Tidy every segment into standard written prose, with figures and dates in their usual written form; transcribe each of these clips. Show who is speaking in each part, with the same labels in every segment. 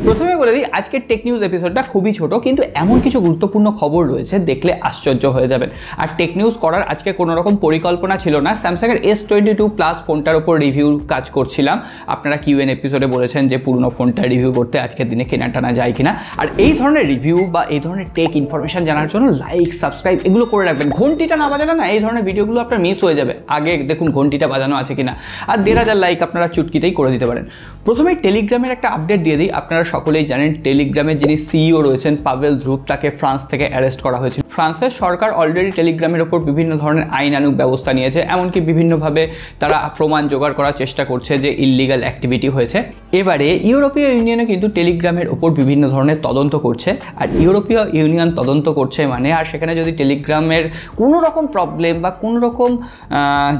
Speaker 1: প্রথমে বলে দিই আজকের টেক নিউজ এপিসোডটা খুবই ছোট, কিন্তু এমন কিছু গুরুত্বপূর্ণ খবর রয়েছে দেখলে আশ্চর্য হয়ে যাবেন। আর টেক নিউজ করার আজকে কোনো রকম পরিকল্পনা ছিল না। স্যামসাংয়ের S22 প্লাস ফোনটার উপর রিভিউ কাজ করছিলাম। আপনারা কিউএন এপিসোডে বলেছেন যে পুরনো ফোনটা রিভিউ করতে আজকের দিনে কেনা টানা যায় কিনা। আর এই ধরনের রিভিউ বা এই ধরনের টেক ইনফরমেশন জানার জন্য লাইক সাবস্ক্রাইব এগুলো করে রাখবেন। ঘন্টিটা না বাজালে না এই ধরনের ভিডিওগুলো আপনার মিস হয়ে যাবে। আগে দেখুন ঘন্টিটা বাজানো আছে কিনা। আর 1,500 লাইক আপনারা চুটকিতেই করে দিতে পারেন। প্রথমে টেলিগ্রামের একটা আপডেট দিয়ে দিই। আপনারা সকলেই জানেন টেলিগ্রামের যিনি সিইও রয়েছেন পাভেল ধ্রুব, তাকে ফ্রান্স থেকে অ্যারেস্ট করা হয়েছিল। ফ্রান্সের সরকার অলরেডি টেলিগ্রামের ওপর বিভিন্ন ধরনের আইনানুগ ব্যবস্থা নিয়েছে, এমনকি বিভিন্নভাবে তারা প্রমাণ জোগাড় করার চেষ্টা করছে যে ইললিগাল অ্যাক্টিভিটি হয়েছে। এবারে ইউরোপীয় ইউনিয়নে কিন্তু টেলিগ্রামের ওপর বিভিন্ন ধরনের তদন্ত করছে। আর ইউরোপীয় ইউনিয়ন তদন্ত করছে মানে, আর সেখানে যদি টেলিগ্রামের কোনো রকম প্রবলেম বা কোনো রকম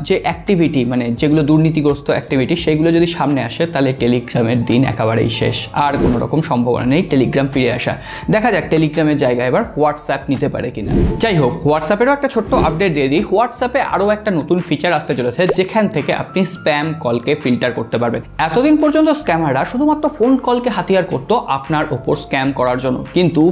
Speaker 1: যে অ্যাক্টিভিটি মানে যেগুলো দুর্নীতিগ্রস্ত অ্যাক্টিভিটি সেগুলো যদি সামনে আসে তাহলে টেলিগ্রামের দিন একেবারেই শেষ। আর কোনো রকম সম্ভাবনা নেই টেলিগ্রাম ফিরে আসা। দেখা যাক টেলিগ্রামের জায়গায় এবার হোয়াটসঅ্যাপ নিতে পারে কিনা। যাই হোক, হোয়াটসঅ্যাপেরও একটা ছোট্ট আপডেট দিয়ে দিই। হোয়াটসঅ্যাপে আরও একটা নতুন ফিচার আসতে চলেছে যেখান থেকে আপনি স্প্যাম কলকে ফিল্টার করতে পারবেন। এতদিন পর্যন্ত স্ক্যামাররা শুধুমাত্র ফোন কলকে হাতিয়ার করতো আপনার ওপর স্ক্যাম করার জন্য, কিন্তু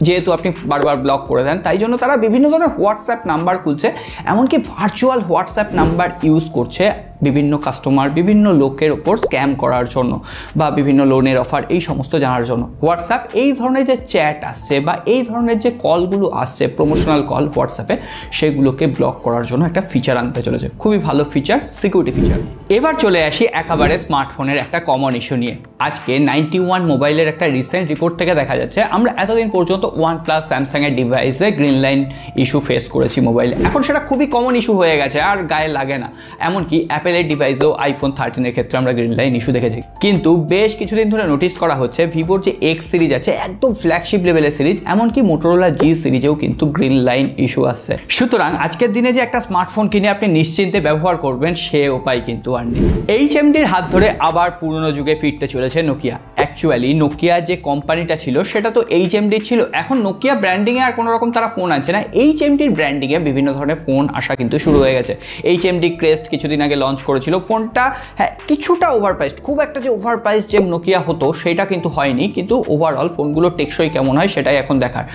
Speaker 1: যেহেতু আপনি বারবার ব্লক করে দেন তাই জন্য তারা বিভিন্ন ধরনের হোয়াটসঅ্যাপ নাম্বার খুলছে, এমনকি ভার্চুয়াল হোয়াটসঅ্যাপ নাম্বার ইউজ করছে বিভিন্ন কাস্টমার বিভিন্ন লোকের ওপর স্ক্যাম করার জন্য বা বিভিন্ন লোনের অফার এই সমস্ত জানার জন্য। হোয়াটসঅ্যাপ এই ধরনের যে চ্যাট আসছে বা এই ধরনের যে কলগুলো আসছে প্রমোশনাল কল হোয়াটসঅ্যাপে, সেগুলোকে ব্লক করার জন্য একটা ফিচার আনতে চলেছে। খুবই ভালো ফিচার, সিকিউরিটি ফিচার। এবার চলে আসি একেবারে স্মার্টফোনের একটা কমন ইস্যু নিয়ে। আজকে 91 মোবাইলের একটা রিসেন্ট রিপোর্ট থেকে দেখা যাচ্ছে আমরা এতদিন পর্যন্ত OnePlus স্যামসাংয়ের ডিভাইসে গ্রিন লাইন ইস্যু ফেস করেছি মোবাইলে। এখন সেটা খুবই কমন ইস্যু হয়ে গেছে, আর গায়ে লাগে না। এমনকি অ্যাপেলের ডিভাইসেও iPhone 13 ক্ষেত্রে আমরা গ্রিন লাইন ইস্যু দেখেছি। কিন্তু বেশ কিছুদিন ধরে নোটিস করা হচ্ছে ভিভোর যে X সিরিজ আছে একদম ফ্ল্যাগশিপ লেভেলের সিরিজ, এমনকি মোটোরোলা G সিরিজেও কিন্তু গ্রিন লাইন ইস্যু আসছে। সুতরাং আজকের দিনে যে একটা স্মার্টফোন কিনে আপনি নিশ্চিন্তে ব্যবহার করবেন সে উপায় কিন্তু আর নেই। HMDর হাত ধরে আবার পুরনো যুগে ফিরতে চলেছে নোকিয়া। অ্যাকচুয়ালি নোকিয়া যে কোম্পানিটা ছিল সেটা তো HMD ছিল। এখন নোকিয়া ব্র্যান্ডিংয়ে আর কোনো রকম তারা ফোন আনছে না, HMDর ব্র্যান্ডিংয়ে বিভিন্ন ধরনের ফোন আসা কিন্তু শুরু হয়ে গেছে। HMD ক্রেস্ট কিছুদিন আগে লঞ্চ করেছিল। ফোনটা হ্যাঁ কিছুটা ওভারপ্রাইসড, খুব একটা যে ওভারপ্রাইসড যে নোকিয়া হতো সেটা কিন্তু হয়নি, কিন্তু ওভারঅল ফোনগুলো টেকসই কেমন হয় সেটাই এখন দেখার।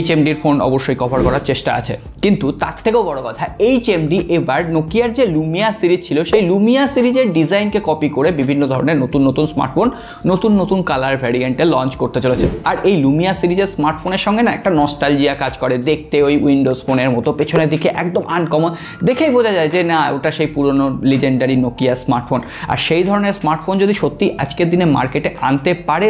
Speaker 1: HMDর ফোন অবশ্যই কভার করার চেষ্টা আছে, কিন্তু তার থেকেও বড় কথা HMD এবার নোকিয়ার যে লুমিয়া সিরিজ ছিল সেই লুমিয়া সিরিজের ডিজাইনকে কপি করে বিভিন্ন ধরনের নতুন নতুন স্মার্টফোন নতুন নতুন কালার ভ্যারিয়েন্টে লঞ্চ করতে চলেছে। আর এই লুমিয়া সিরিজের স্মার্টফোনের সঙ্গে না একটা নস্টালজিয়া কাজ করে, দেখতে ওই উইন্ডোজ ফোনের মতো, পেছনের দিকে একদম আনকমন, দেখেই বোঝা যায় যে না ওটা সেই পুরনো লিজেন্ডারি নোকিয়া স্মার্টফোন। আর সেই ধরনের স্মার্টফোন যদি সত্যি আজকের দিনে মার্কেটে আনতে পারে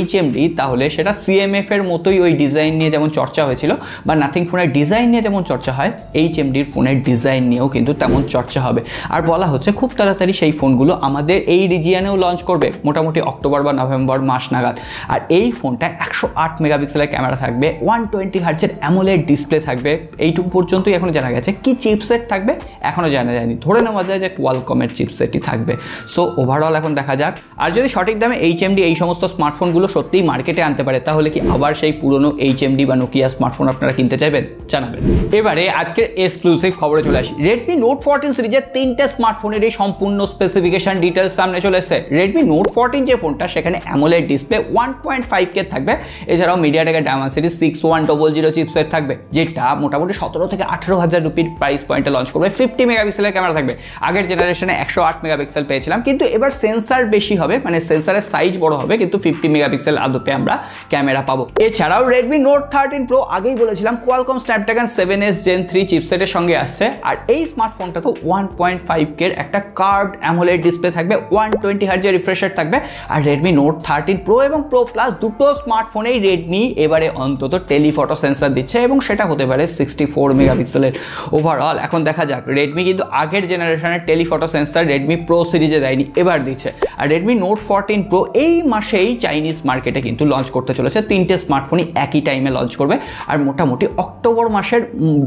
Speaker 1: HMD, তাহলে সেটা CMF এর মতোই ওই ডিজাইন নিয়ে যেমন চর্চা হয়েছিল বা নাথিং ফোনের ডিজাইন নিয়ে যেমন চর্চা হয়, HMDর ফোনের ডিজাইন নিয়েও কিন্তু তেমন চর্চা হবে। আর বলা হচ্ছে খুব তাড়াতাড়ি সেই ফোনগুলো আমাদের এই রিজিয়ানেও লঞ্চ করবে, মোটামুটি অক্টোবর বা নভেম্বর মাস নাগাদ। আর এই ফোনটা 108 মেগাপিক্সেলের ক্যামেরা থাকবে, 120 হার্টজের অ্যামোলেড ডিসপ্লে থাকবে। এইটুকু পর্যন্তই এখনো জানা গেছে। কি চিপসেট থাকবে এখনো জানা যায়নি, ধরে নেওয়া যায় যে কোয়ালকমের চিপসেটই থাকবে। সো ওভারঅল এখন দেখা যাক। আর যদি সঠিক দামে HMD এই সমস্ত স্মার্টফোনগুলো সত্যিই মার্কেটে আনতে পারে তাহলে কি আবার সেই পুরনো HMD বা নোকিয়া স্মার্টফোন আপনারা কিনতে চাইবেন? জানাবেন। এবারে আজকের এক্সক্লুসিভ খবরে চলে আসি। Redmi Note 14 সিরিজের 3টে স্মার্টফোনের এই সম্পূর্ণ স্পেসিফিকেশন ডিটেলস সামনে চলে এসেছে। Redmi Note 14 যে ফোনটা সেখানে অ্যামোলেড ডিসপ্লে 1.5K থাকবে, এছাড়াও মিডিয়াটেকের Dimensity 6100 চিপসেট থাকবে, যেটা মোটামুটি 17 থেকে 18,000 রুপির প্রাইস পয়েন্টে লঞ্চ করবে। 50 মেগাপিক্সেলের ক্যামেরা থাকবে। আগের জেনারেশনে 108 মেগাপিক্সেল পেয়েছিলাম, কিন্তু এবার সেন্সার বেশি হবে, মানে সেন্সারের সাইজ বড় হবে, কিন্তু 50 মেগাপিক্সেল আদপে আমরা ক্যামেরা পাবো। এছাড়াও Redmi Note 13 Pro আগেই বলেছিলাম Qualcomm Snapdragon 7S Gen 3 চিপসেটের সঙ্গে আসছে। আর এই স্মার্টফোনটা তো 1.5K এর একটা কার্ভড অ্যামোলেড ডিসপ্লে থাকবে, 120 হার্টজের রিফ্রেশ রেট থাকবে। আর Redmi Note 13 Pro এবং Pro Plus দুটো স্মার্টফোনেই রেডমি এবারে অন্তত টেলিফটো সেন্সার দিচ্ছে, এবং সেটা হতে পারে 64 মেগাপিক্সেলের। ওভারঅল এখন দেখা যাক। রেডমি কিন্তু আগের জেনারেশনের টেলিফটো সেন্সার Redmi Pro সিরিজে দেয়নি, এবার দিচ্ছে। আর Redmi Note 14 Pro এই মাসেই চাইনিজ মার্কেটে কিন্তু লঞ্চ করতে চলেছে। 3টে স্মার্টফোনই একই টাইমে লঞ্চ করবে, আর মোটামুটি অক্টোবর মাসের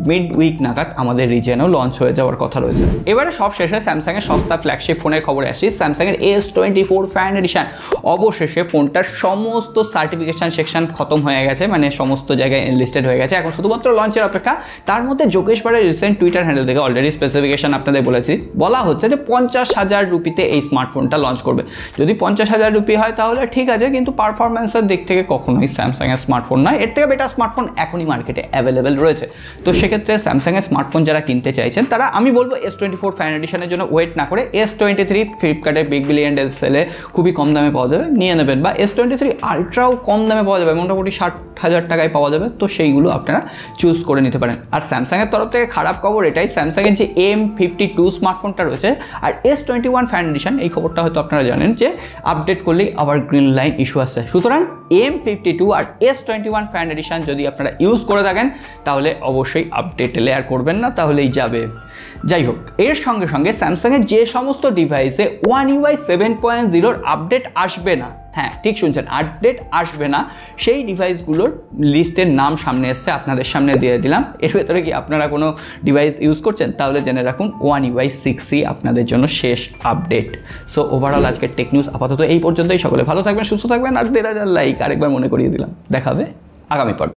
Speaker 1: মিড উইক নাগাদ আমাদের রিজিয়নেও লঞ্চ হয়ে যাওয়ার কথা রয়েছে। এবারে সব শেষে স্যামসাংয়ের সস্তা ফ্ল্যাগশিপ ফোনের খবরে আসি। স্যামসাংয়ের S24 ফ্যান এডিশন অবশেষে ফোনটার সমস্ত সার্টিফিকেশন সেকশন খতম হয়ে গেছে, মানে সমস্ত জায়গায় লিস্টেড হয়ে গেছে। এখন শুধুমাত্র লঞ্চের অপেক্ষা। তার মধ্যে যোগেশ বারের রিসেন্ট টুইটার হ্যান্ডেল থেকে অলরেডি স্পেসিফিকেশন আপনাদের বলা হচ্ছে যে যে 50,000 রুপিতে এই স্মার্টফোনটা লঞ্চ করবে। যদি 50,000 রুপি হয় তাহলে ঠিক আছে, কিন্তু পারফরমেন্সের দিক থেকে কখনোই স্যামসাংয়ের স্মার্টফোন নয়। এর থেকে বেটার স্মার্টফোন এখনই মার্কেটে অ্যাভেলেবেল রয়েছে। তো সেক্ষেত্রে স্যামসাংয়ের স্মার্টফোন যারা কিনতে চাইছেন তারা আমি বলবো S24 ফ্যান এডিশনের জন্য ওয়েট না করে S23 ফ্লিপকার্টের বিগ বিলিয়ন ডেল সেলে খুবই কম দামে পাওয়া যাবে, নিয়ে নেবেন। বা S23 আলট্রাও কম দামে পাওয়া যাবে, মোটামুটি 60,000 টাকায় পাওয়া যাবে। তো সেইগুলো আপনারা চুজ করে নিতে পারেন। আর স্যামসাংয়ের তরফ থেকে খারাপ খবর এটাই, স্যামসাংয়ের যে M52 স্মার্টফোনটা রয়েছে আর S21 ফ্যান এডিশন, এই খবরটা হয়তো আপনারা জানেন যে আপডেট করলেই আবার গ্রিন লাইন ইস্যু আসছে। সুতরাং M52 আর S21 ফ্যান এডিশন যদি আপনারা ইউজ করে থাকেন তাহলে অবশ্যই আপডেট এলে আর করবেন না, তাহলেই যাবে। যাই হোক, এর সঙ্গে সঙ্গে স্যামসাংয়ের যে সমস্ত ডিভাইসে One UI 7.0 আপডেট আসবে না, হ্যাঁ ঠিক শুনছেন, আপডেট আসবে না, সেই ডিভাইসগুলোর লিস্টের নাম সামনে এসছে, আপনাদের সামনে দিয়ে দিলাম। এর ভেতরে কি আপনারা কোনো ডিভাইস ইউজ করছেন? তাহলে জেনে রাখুন One UI 6E আপনাদের জন্য শেষ আপডেট। সো ওভারঅল আজকের টেক নিউজ আপাতত এই পর্যন্তই। সকলে ভালো থাকবেন, সুস্থ থাকবেন, আর 13,000 লাইক আরেকবার মনে করিয়ে দিলাম। দেখাবে আগামী পর্বে।